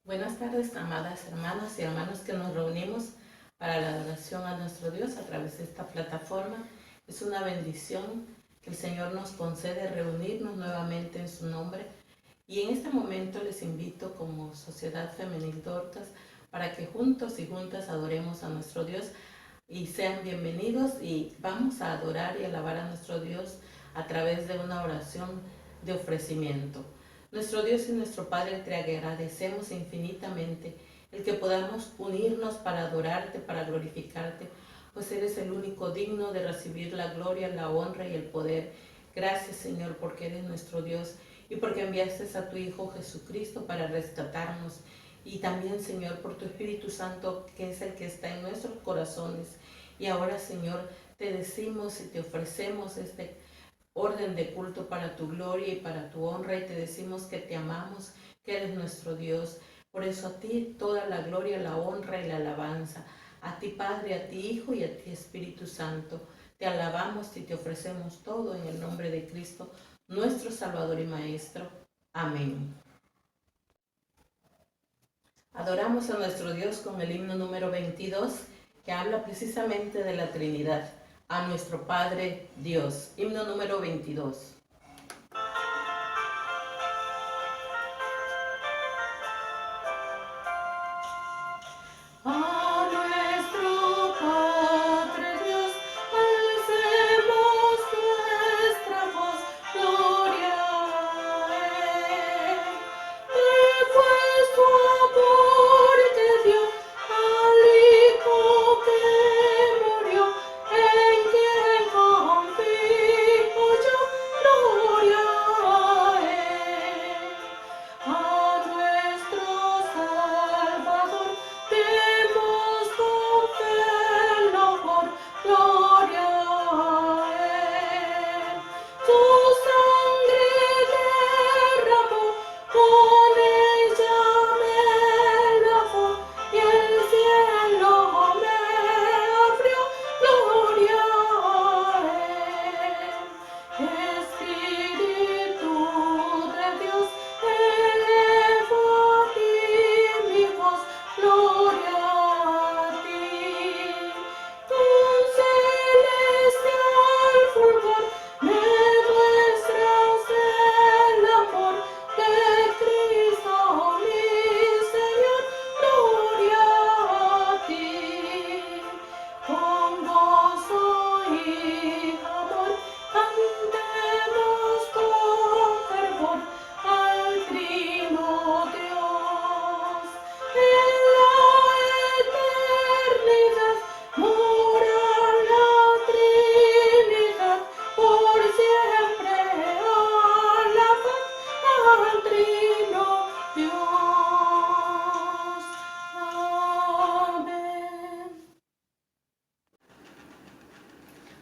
Buenas tardes, amadas hermanas y hermanos que nos reunimos para la adoración a nuestro Dios a través de esta plataforma. Es una bendición que el Señor nos concede reunirnos nuevamente en su nombre. Y en este momento les invito como Sociedad Femenil Dorcas para que juntos y juntas adoremos a nuestro Dios y sean bienvenidos, y vamos a adorar y alabar a nuestro Dios a través de una oración de ofrecimiento. Nuestro Dios y nuestro Padre, te agradecemos infinitamente el que podamos unirnos para adorarte, para glorificarte, pues eres el único digno de recibir la gloria, la honra y el poder. Gracias, Señor, porque eres nuestro Dios y porque enviaste a tu Hijo Jesucristo para rescatarnos. Y también, Señor, por tu Espíritu Santo, que es el que está en nuestros corazones. Y ahora, Señor, te decimos y te ofrecemos este orden de culto para tu gloria y para tu honra, y te decimos que te amamos, que eres nuestro Dios. Por eso a ti toda la gloria, la honra y la alabanza. A ti Padre, a ti Hijo y a ti Espíritu Santo. Te alabamos y te ofrecemos todo en el nombre de Cristo, nuestro Salvador y Maestro. Amén. Adoramos a nuestro Dios con el himno número 22, que habla precisamente de la Trinidad. A nuestro Padre Dios. Himno número 22.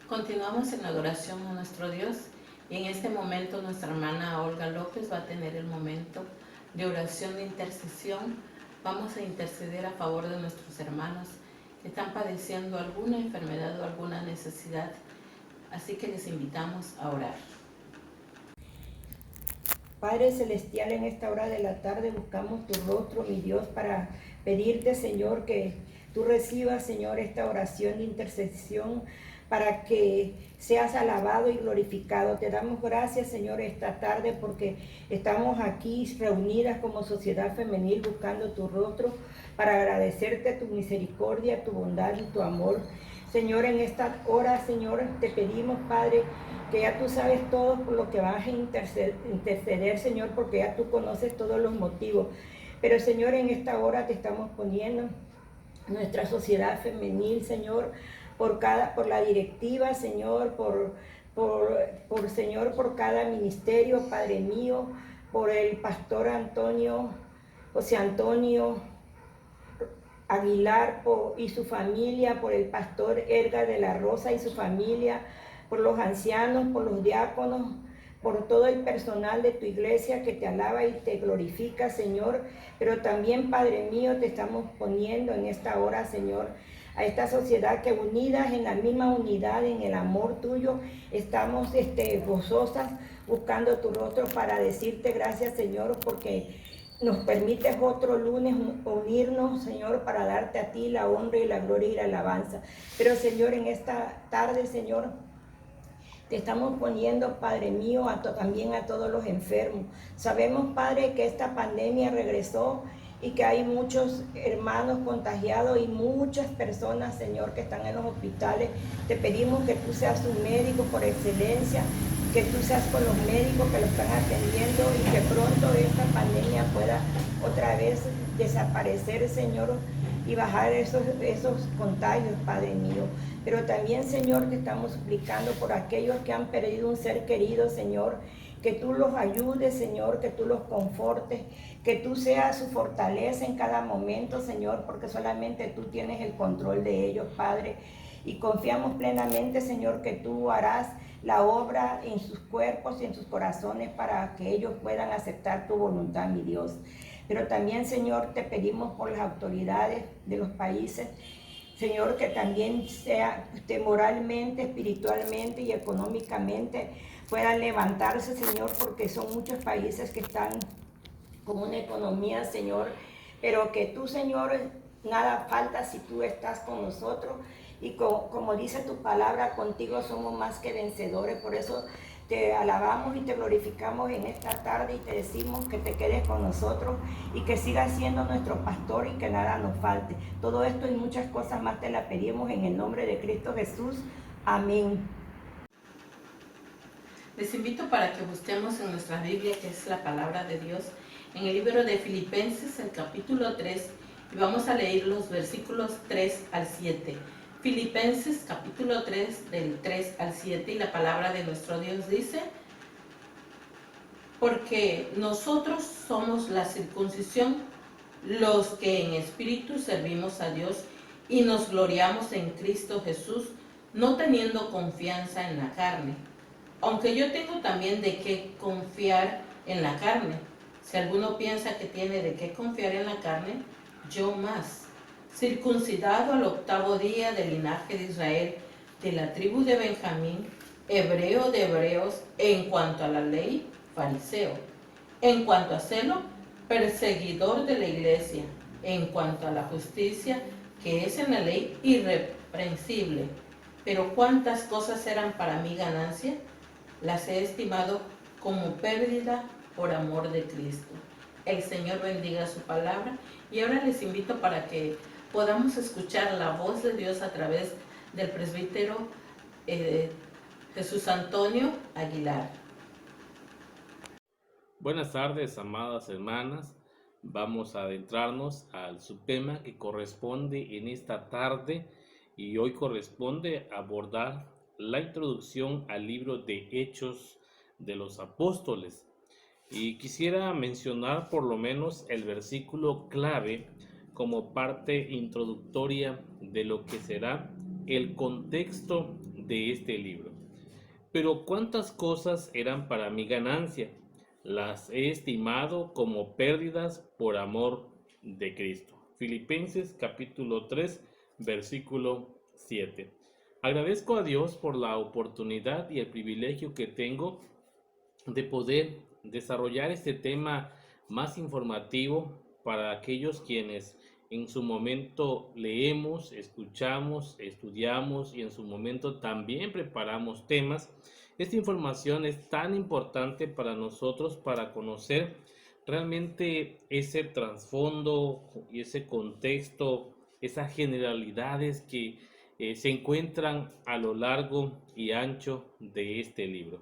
Continuamos en la adoración a nuestro Dios, y en este momento nuestra hermana Olga López va a tener el momento de oración de intercesión. Vamos a interceder a favor de nuestros hermanos que están padeciendo alguna enfermedad o alguna necesidad, así que les invitamos a orar. Padre Celestial, en esta hora de la tarde buscamos tu rostro, mi Dios, para pedirte, Señor, que tú recibas, Señor, esta oración de intercesión para que seas alabado y glorificado. Te damos gracias, Señor, esta tarde porque estamos aquí reunidas como sociedad femenil buscando tu rostro para agradecerte tu misericordia, tu bondad y tu amor. Señor, en esta hora, Señor, te pedimos, Padre, que ya tú sabes todo por lo que vas a interceder, Señor, porque ya tú conoces todos los motivos. Pero, Señor, en esta hora te estamos poniendo nuestra sociedad femenil, Señor, por la directiva, Señor, Señor, por cada ministerio, Padre mío, por el pastor José Antonio Aguilar y su familia, por el pastor Edgar de la Rosa y su familia, por los ancianos, por los diáconos, por todo el personal de tu iglesia que te alaba y te glorifica, Señor. Pero también, Padre mío, te estamos poniendo en esta hora, Señor, a esta sociedad que unidas en la misma unidad, en el amor tuyo, estamos gozosas buscando tu rostro para decirte gracias, Señor, porque nos permites otro lunes unirnos, Señor, para darte a ti la honra y la gloria y la alabanza. Pero, Señor, en esta tarde, Señor, te estamos poniendo, Padre mío, también a todos los enfermos. Sabemos, Padre, que esta pandemia regresó y que hay muchos hermanos contagiados y muchas personas, Señor, que están en los hospitales. Te pedimos que tú seas un médico por excelencia, que tú seas con los médicos que lo están atendiendo y que pronto esta pandemia pueda otra vez desaparecer, Señor, y bajar esos contagios, Padre mío. Pero también, Señor, te estamos suplicando por aquellos que han perdido un ser querido, Señor, que tú los ayudes, Señor, que tú los confortes, que tú seas su fortaleza en cada momento, Señor, porque solamente tú tienes el control de ellos, Padre. Y confiamos plenamente, Señor, que tú harás la obra en sus cuerpos y en sus corazones para que ellos puedan aceptar tu voluntad, mi Dios. Pero también, Señor, te pedimos por las autoridades de los países, Señor, que también sea moralmente, espiritualmente y económicamente puedan levantarse, Señor, porque son muchos países que están con una economía, Señor, pero que tú, Señor, nada falta si tú estás con nosotros. Y como dice tu palabra, contigo somos más que vencedores. Por eso te alabamos y te glorificamos en esta tarde y te decimos que te quedes con nosotros y que sigas siendo nuestro pastor y que nada nos falte. Todo esto y muchas cosas más te la pedimos en el nombre de Cristo Jesús. Amén. Les invito para que busquemos en nuestra Biblia, que es la palabra de Dios, en el libro de Filipenses, el capítulo 3, y vamos a leer los versículos 3 al 7. Filipenses capítulo 3, del 3 al 7, y la palabra de nuestro Dios dice: porque nosotros somos la circuncisión, los que en espíritu servimos a Dios y nos gloriamos en Cristo Jesús, no teniendo confianza en la carne. Aunque yo tengo también de qué confiar en la carne. Si alguno piensa que tiene de qué confiar en la carne, yo más. Circuncidado al 8º día del linaje de Israel, de la tribu de Benjamín, hebreo de hebreos, en cuanto a la ley, fariseo. En cuanto a celo, perseguidor de la iglesia. En cuanto a la justicia, que es en la ley, irreprensible. Pero cuántas cosas eran para mí ganancia, las he estimado como pérdida por amor de Cristo. El Señor bendiga su palabra, y ahora les invito para que podamos escuchar la voz de Dios a través del presbítero Jesús Antonio Aguilar. Buenas tardes, amadas hermanas. Vamos a adentrarnos al subtema que corresponde en esta tarde, y hoy corresponde abordar la introducción al libro de Hechos de los Apóstoles. Y quisiera mencionar por lo menos el versículo clave como parte introductoria de lo que será el contexto de este libro. Pero cuántas cosas eran para mi ganancia, las he estimado como pérdidas por amor de Cristo. Filipenses capítulo 3, versículo 7. Agradezco a Dios por la oportunidad y el privilegio que tengo de poder desarrollar este tema más informativo para aquellos quienes en su momento leemos, escuchamos, estudiamos y en su momento también preparamos temas. Esta información es tan importante para nosotros para conocer realmente ese trasfondo y ese contexto, esas generalidades que se encuentran a lo largo y ancho de este libro.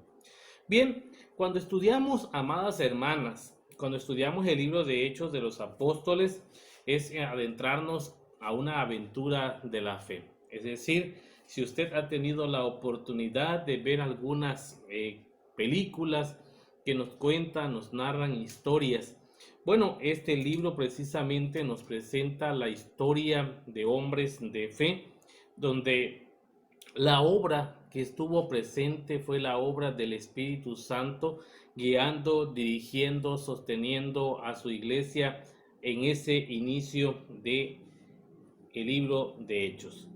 Bien, cuando estudiamos, amadas hermanas, cuando estudiamos el libro de Hechos de los Apóstoles, es adentrarnos a una aventura de la fe. Es decir, si usted ha tenido la oportunidad de ver algunas películas que nos cuentan, nos narran historias, bueno, este libro precisamente nos presenta la historia de hombres de fe, donde la obra que estuvo presente fue la obra del Espíritu Santo, guiando, dirigiendo, sosteniendo a su iglesia en ese inicio de el libro de Hechos.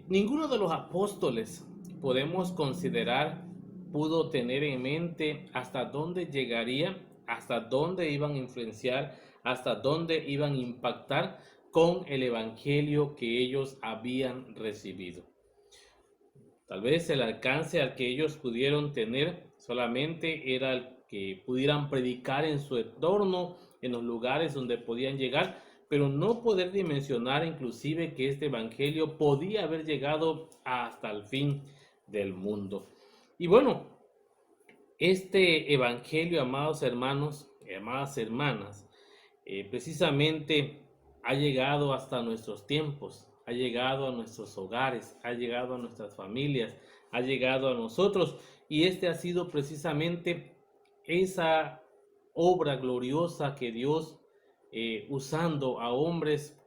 Ninguno de los apóstoles podemos considerar pudo tener en mente hasta dónde llegaría hasta dónde iban a influenciar, hasta dónde iban a impactar con el evangelio que ellos habían recibido. Tal vez el alcance al que ellos pudieron tener solamente era el que pudieran predicar en su entorno, en los lugares donde podían llegar, pero no poder dimensionar inclusive que este evangelio podía haber llegado hasta el fin del mundo. Y bueno, este evangelio, amados hermanos y amadas hermanas, precisamente ha llegado hasta nuestros tiempos, ha llegado a nuestros hogares, ha llegado a nuestras familias, ha llegado a nosotros, y este ha sido precisamente esa obra gloriosa que Dios, usando a hombres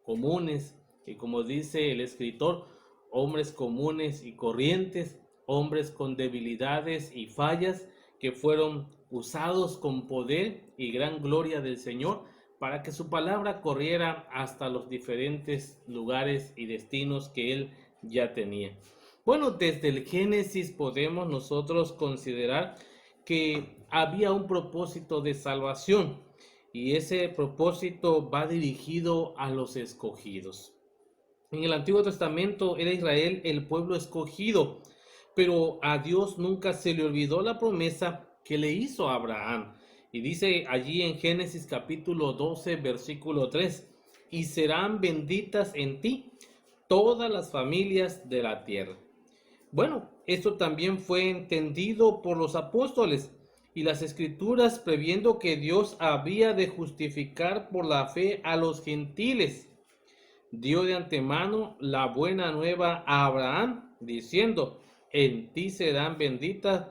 comunes, que como dice el escritor, hombres comunes y corrientes, hombres con debilidades y fallas, que fueron usados con poder y gran gloria del Señor, para que su palabra corriera hasta los diferentes lugares y destinos que Él ya tenía. Bueno, desde el Génesis podemos nosotros considerar que había un propósito de salvación, y ese propósito va dirigido a los escogidos. En el Antiguo Testamento era Israel el pueblo escogido, pero a Dios nunca se le olvidó la promesa que le hizo a Abraham. Y dice allí en Génesis capítulo 12, versículo 3, y serán benditas en ti todas las familias de la tierra. Bueno, esto también fue entendido por los apóstoles, y las escrituras, previendo que Dios había de justificar por la fe a los gentiles, dio de antemano la buena nueva a Abraham, diciendo, en ti serán benditas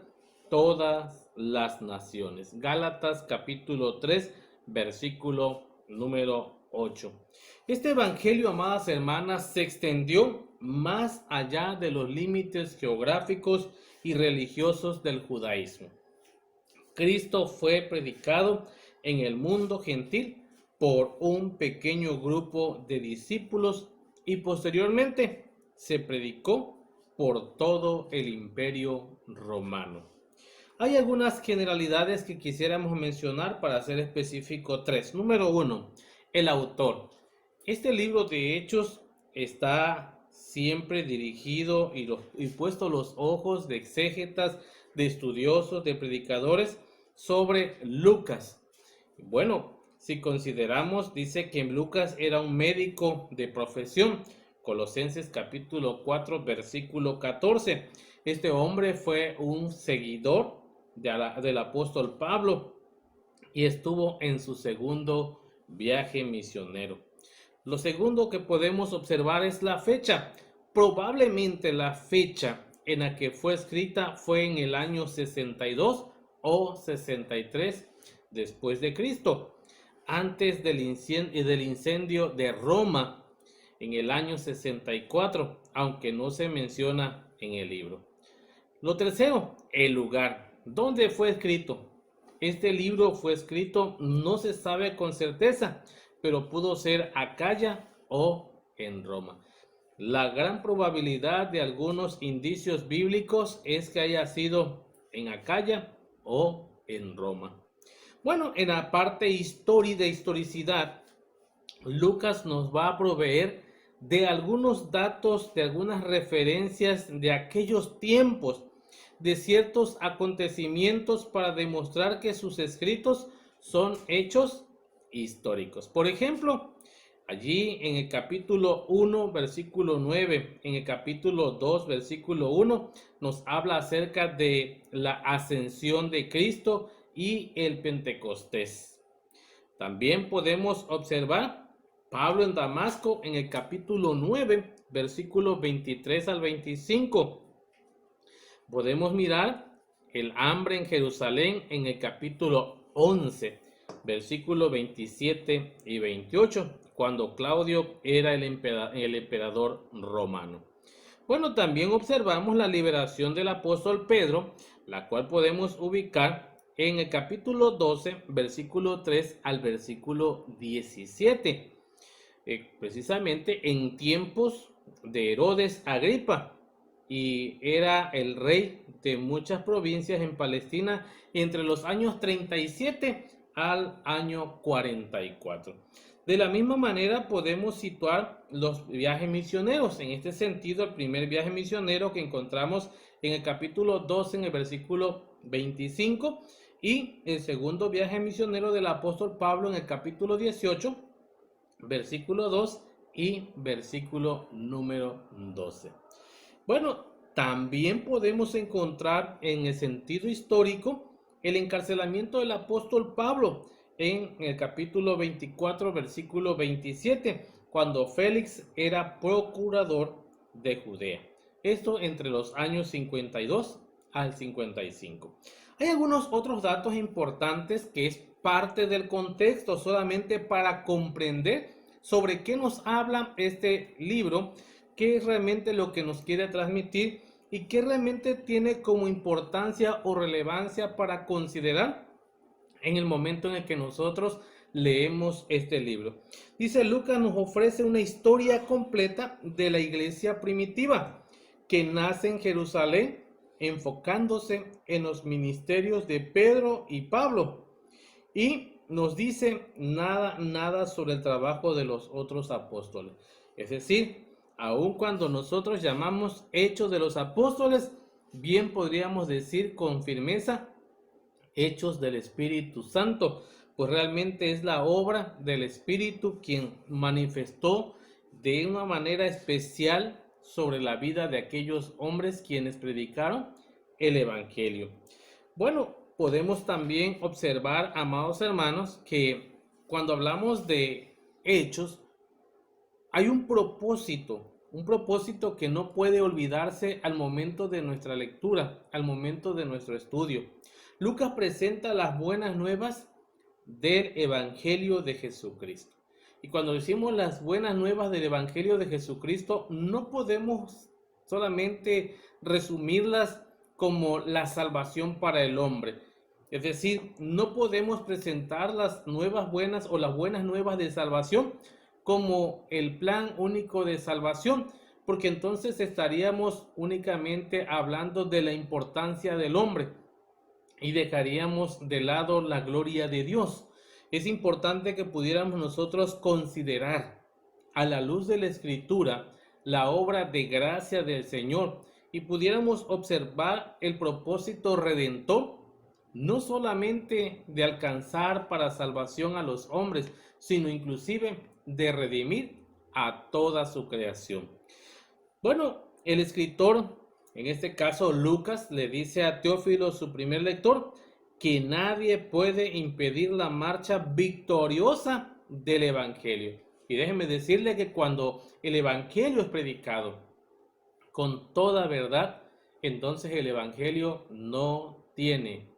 todas las naciones. Gálatas capítulo 3, versículo número 8. Este evangelio, amadas hermanas, se extendió más allá de los límites geográficos y religiosos del judaísmo. Cristo fue predicado en el mundo gentil por un pequeño grupo de discípulos, y posteriormente se predicó por todo el imperio romano. Hay algunas generalidades que quisiéramos mencionar para ser específico 3. Número 1, el autor. Este libro de Hechos está siempre dirigido y puesto los ojos de exégetas, de estudiosos, de predicadores sobre Lucas. Bueno, si consideramos, dice que Lucas era un médico de profesión. Colosenses capítulo 4, versículo 14. Este hombre fue un seguidor del apóstol Pablo y estuvo en su segundo viaje misionero. Lo segundo que podemos observar es la fecha. Probablemente la fecha en la que fue escrita fue en el año 62 o 63 después de Cristo, antes del incendio de Roma en el año 64, aunque no se menciona en el libro. Lo tercero, el lugar. ¿Dónde fue escrito? Este libro fue escrito, no se sabe con certeza, pero pudo ser Acaya o en Roma. La gran probabilidad de algunos indicios bíblicos es que haya sido en Acaya o en Roma. Bueno, en la parte de historicidad, Lucas nos va a proveer de algunos datos, de algunas referencias de aquellos tiempos, de ciertos acontecimientos, para demostrar que sus escritos son hechos históricos. Por ejemplo, allí en el capítulo 1, versículo 9, en el capítulo 2, versículo 1, nos habla acerca de la ascensión de Cristo y el Pentecostés. También podemos observar Pablo en Damasco en el capítulo 9, versículo 23 al 25. Podemos mirar el hambre en Jerusalén en el capítulo 11, versículo 27 y 28, cuando Claudio era el emperador romano. Bueno, también observamos la liberación del apóstol Pedro, la cual podemos ubicar en el capítulo 12, versículo 3 al versículo 17, precisamente en tiempos de Herodes Agripa. y era el rey de muchas provincias en Palestina entre los años 37 al año 44. De la misma manera podemos situar los viajes misioneros. En este sentido, el primer viaje misionero que encontramos en el capítulo 12, en el versículo 25, y el segundo viaje misionero del apóstol Pablo en el capítulo 18, versículo 2 y versículo número 12. Bueno, también podemos encontrar en el sentido histórico el encarcelamiento del apóstol Pablo en el capítulo 24, versículo 27, cuando Félix era procurador de Judea. Esto entre los años 52 al 55. Hay algunos otros datos importantes que es parte del contexto solamente para comprender sobre qué nos habla este libro, qué es realmente lo que nos quiere transmitir y qué realmente tiene como importancia o relevancia para considerar en el momento en el que nosotros leemos este libro. Dice, Lucas nos ofrece una historia completa de la iglesia primitiva que nace en Jerusalén, enfocándose en los ministerios de Pedro y Pablo, y nos dice nada sobre el trabajo de los otros apóstoles. Es decir, aun cuando nosotros llamamos Hechos de los Apóstoles, bien podríamos decir con firmeza Hechos del Espíritu Santo, pues realmente es la obra del Espíritu quien manifestó de una manera especial sobre la vida de aquellos hombres quienes predicaron el Evangelio. Bueno, podemos también observar, amados hermanos, que cuando hablamos de hechos, hay un propósito que no puede olvidarse al momento de nuestra lectura, al momento de nuestro estudio. Lucas presenta las buenas nuevas del Evangelio de Jesucristo. Y cuando decimos las buenas nuevas del Evangelio de Jesucristo, no podemos solamente resumirlas como la salvación para el hombre. Es decir, no podemos presentar las nuevas buenas o las buenas nuevas de salvación como el plan único de salvación, porque entonces estaríamos únicamente hablando de la importancia del hombre y dejaríamos de lado la gloria de Dios. Es importante que pudiéramos nosotros considerar a la luz de la Escritura la obra de gracia del Señor y pudiéramos observar el propósito redentor, no solamente de alcanzar para salvación a los hombres, sino inclusive de redimir a toda su creación. Bueno, el escritor, en este caso Lucas, le dice a Teófilo, su primer lector, que nadie puede impedir la marcha victoriosa del Evangelio. Y déjenme decirle que cuando el Evangelio es predicado con toda verdad, entonces el Evangelio no tiene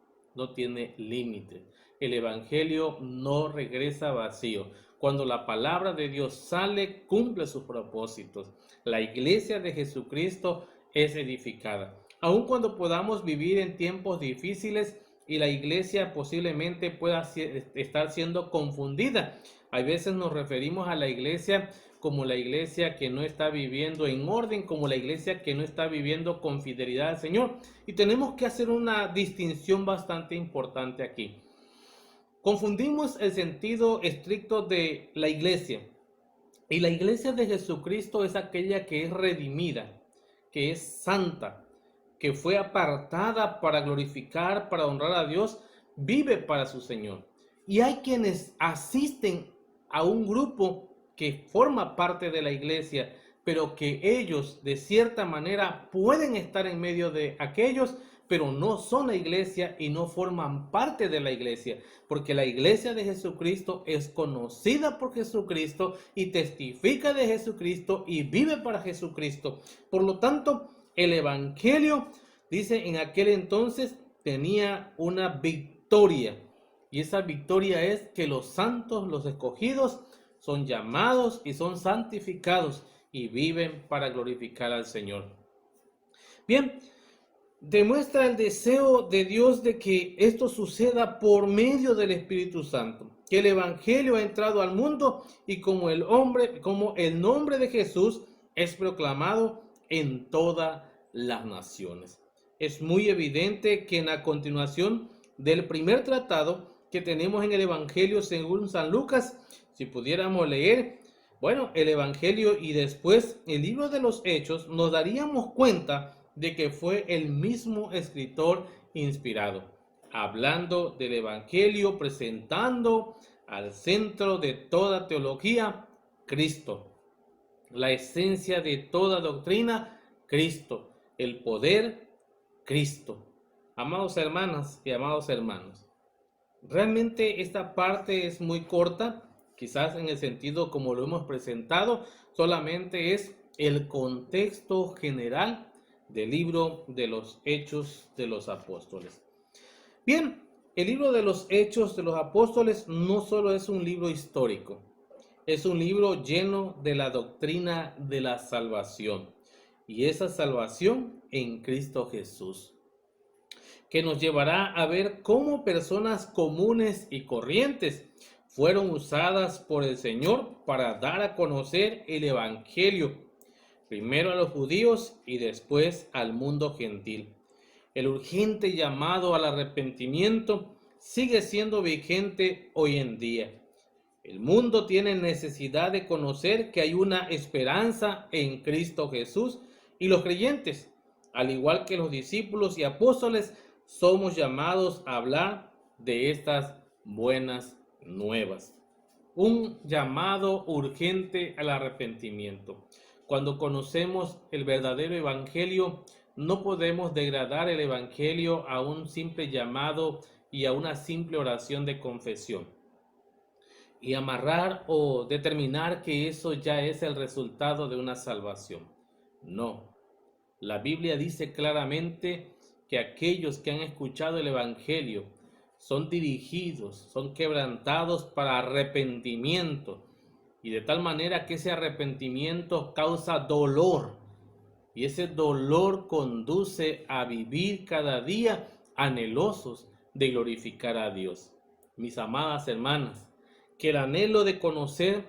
límites. El Evangelio no regresa vacío. Cuando la palabra de Dios sale, cumple sus propósitos. La iglesia de Jesucristo es edificada. Aun cuando podamos vivir en tiempos difíciles y la iglesia posiblemente pueda estar siendo confundida. A veces nos referimos a la iglesia como la iglesia que no está viviendo en orden, como la iglesia que no está viviendo con fidelidad al Señor. Y tenemos que hacer una distinción bastante importante aquí. Confundimos el sentido estricto de la iglesia. Y la iglesia de Jesucristo es aquella que es redimida, que es santa, que fue apartada para glorificar, para honrar a Dios, vive para su Señor. Y hay quienes asisten a un grupo que forma parte de la iglesia, pero que ellos de cierta manera pueden estar en medio de aquellos, pero no son la iglesia y no forman parte de la iglesia, porque la iglesia de Jesucristo es conocida por Jesucristo y testifica de Jesucristo y vive para Jesucristo. Por lo tanto, el Evangelio, dice, en aquel entonces tenía una victoria, y esa victoria es que los santos, los escogidos, son llamados y son santificados y viven para glorificar al Señor. Bien, demuestra el deseo de Dios de que esto suceda por medio del Espíritu Santo, que el Evangelio ha entrado al mundo y como el nombre de Jesús es proclamado en toda las naciones. Es muy evidente que en la continuación del primer tratado que tenemos en el Evangelio según San Lucas, si pudiéramos leer, bueno, el Evangelio y después el libro de los Hechos, nos daríamos cuenta de que fue el mismo escritor inspirado, hablando del Evangelio, presentando al centro de toda teología, Cristo. La esencia de toda doctrina, Cristo. El poder, Cristo. Amados hermanas y amados hermanos, realmente esta parte es muy corta, quizás en el sentido como lo hemos presentado, solamente es el contexto general del libro de los Hechos de los Apóstoles. Bien, el libro de los Hechos de los Apóstoles no solo es un libro histórico, es un libro lleno de la doctrina de la salvación, y esa salvación en Cristo Jesús, que nos llevará a ver cómo personas comunes y corrientes fueron usadas por el Señor para dar a conocer el Evangelio, primero a los judíos y después al mundo gentil. El urgente llamado al arrepentimiento sigue siendo vigente hoy en día. El mundo tiene necesidad de conocer que hay una esperanza en Cristo Jesús, y los creyentes, al igual que los discípulos y apóstoles, somos llamados a hablar de estas buenas nuevas. Un llamado urgente al arrepentimiento. Cuando conocemos el verdadero evangelio, no podemos degradar el evangelio a un simple llamado y a una simple oración de confesión, y amarrar o determinar que eso ya es el resultado de una salvación. No. La Biblia dice claramente que aquellos que han escuchado el evangelio son dirigidos, son quebrantados para arrepentimiento, y de tal manera que ese arrepentimiento causa dolor, y ese dolor conduce a vivir cada día anhelosos de glorificar a Dios. Mis amadas hermanas, que el anhelo de conocer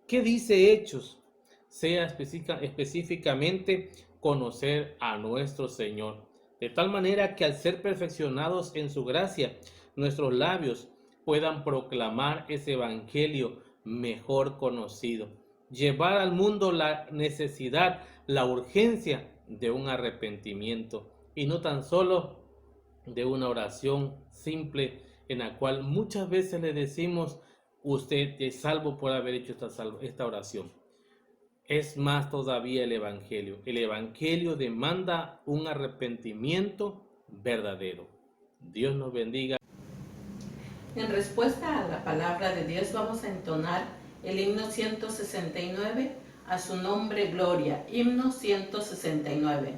qué dice Hechos sea específicamente conocer a nuestro Señor, de tal manera que al ser perfeccionados en su gracia, nuestros labios puedan proclamar ese evangelio mejor conocido, llevar al mundo la necesidad, la urgencia de un arrepentimiento, y no tan solo de una oración simple en la cual muchas veces le decimos: usted es salvo por haber hecho esta oración. Es más todavía el evangelio. El evangelio demanda un arrepentimiento verdadero. Dios nos bendiga. En respuesta a la palabra de Dios vamos a entonar el himno 169, a su nombre gloria, himno 169.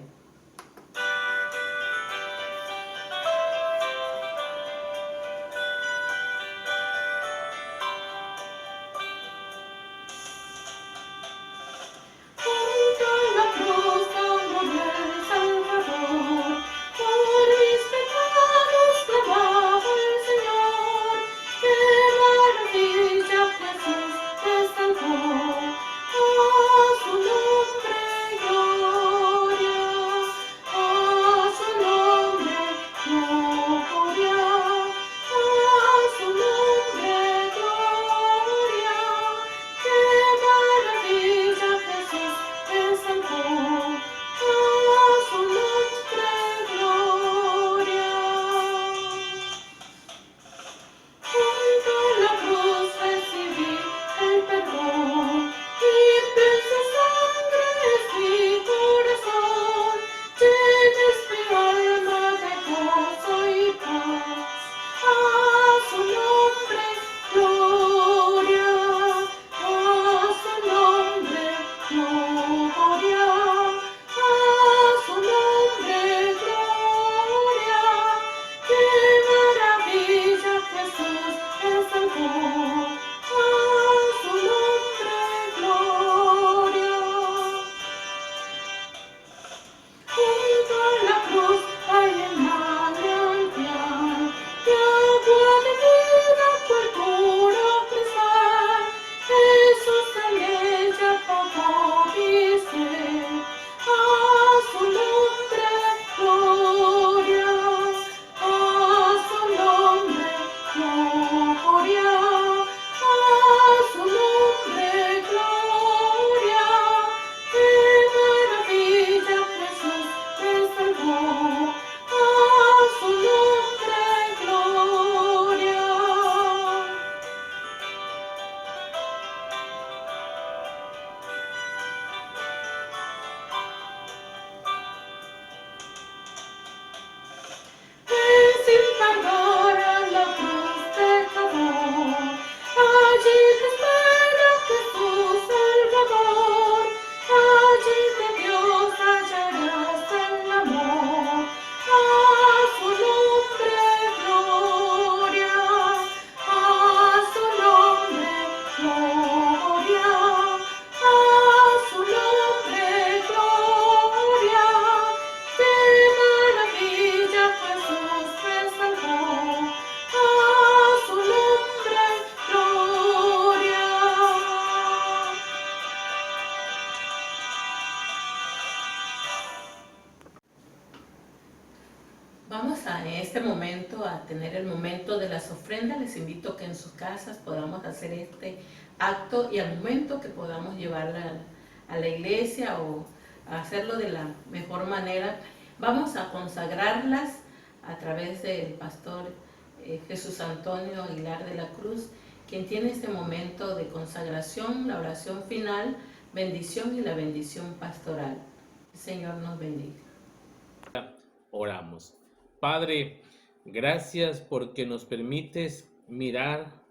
Su nombre gloria. este momento a tener el momento de las ofrendas. Les invito a que en sus casas podamos hacer este acto y al momento que podamos llevarla a la iglesia o a hacerlo de la mejor manera, vamos a consagrarlas a través del pastor Jesús Antonio Aguilar de la Cruz, quien tiene este momento de consagración, la oración final, bendición y la bendición pastoral. El Señor nos bendiga. Oramos. Padre, gracias porque nos permites mirar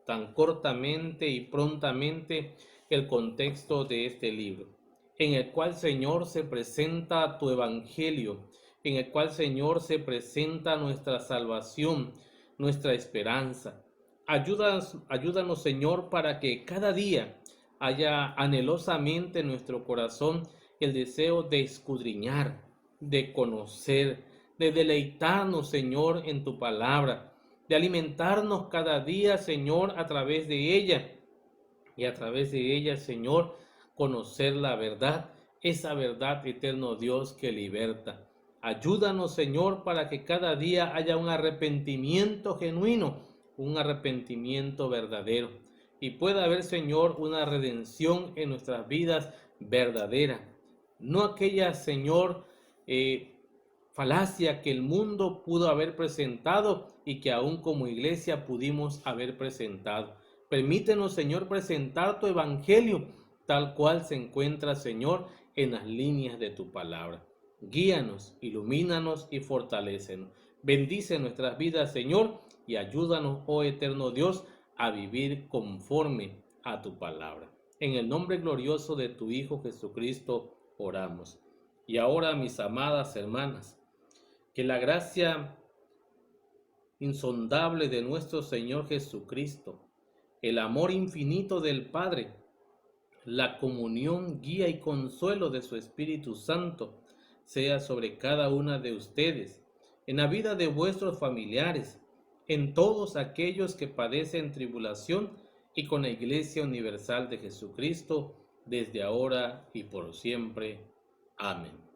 tan cortamente y prontamente el contexto de este libro, en el cual, Señor, se presenta tu evangelio, en el cual, Señor, se presenta nuestra salvación, nuestra esperanza. Ayúdanos, Señor, para que cada día haya anhelosamente en nuestro corazón el deseo de escudriñar, de conocer, de deleitarnos, Señor, en tu palabra, de alimentarnos cada día, Señor, a través de ella, y a través de ella, Señor, conocer la verdad, esa verdad, eterno Dios, que liberta. Ayúdanos, Señor, para que cada día haya un arrepentimiento genuino, un arrepentimiento verdadero, y pueda haber, Señor, una redención en nuestras vidas verdadera, no aquella, Señor, falacia que el mundo pudo haber presentado y que aún como iglesia pudimos haber presentado. Permítenos, Señor, presentar tu evangelio tal cual se encuentra, Señor, en las líneas de tu palabra. Guíanos, ilumínanos y fortalécenos. Bendice nuestras vidas, Señor, y ayúdanos, oh eterno Dios, a vivir conforme a tu palabra. En el nombre glorioso de tu Hijo Jesucristo oramos. Y ahora, mis amadas hermanas, que la gracia insondable de nuestro Señor Jesucristo, el amor infinito del Padre, la comunión, guía y consuelo de su Espíritu Santo sea sobre cada una de ustedes, en la vida de vuestros familiares, en todos aquellos que padecen tribulación y con la Iglesia Universal de Jesucristo, desde ahora y por siempre. Amén.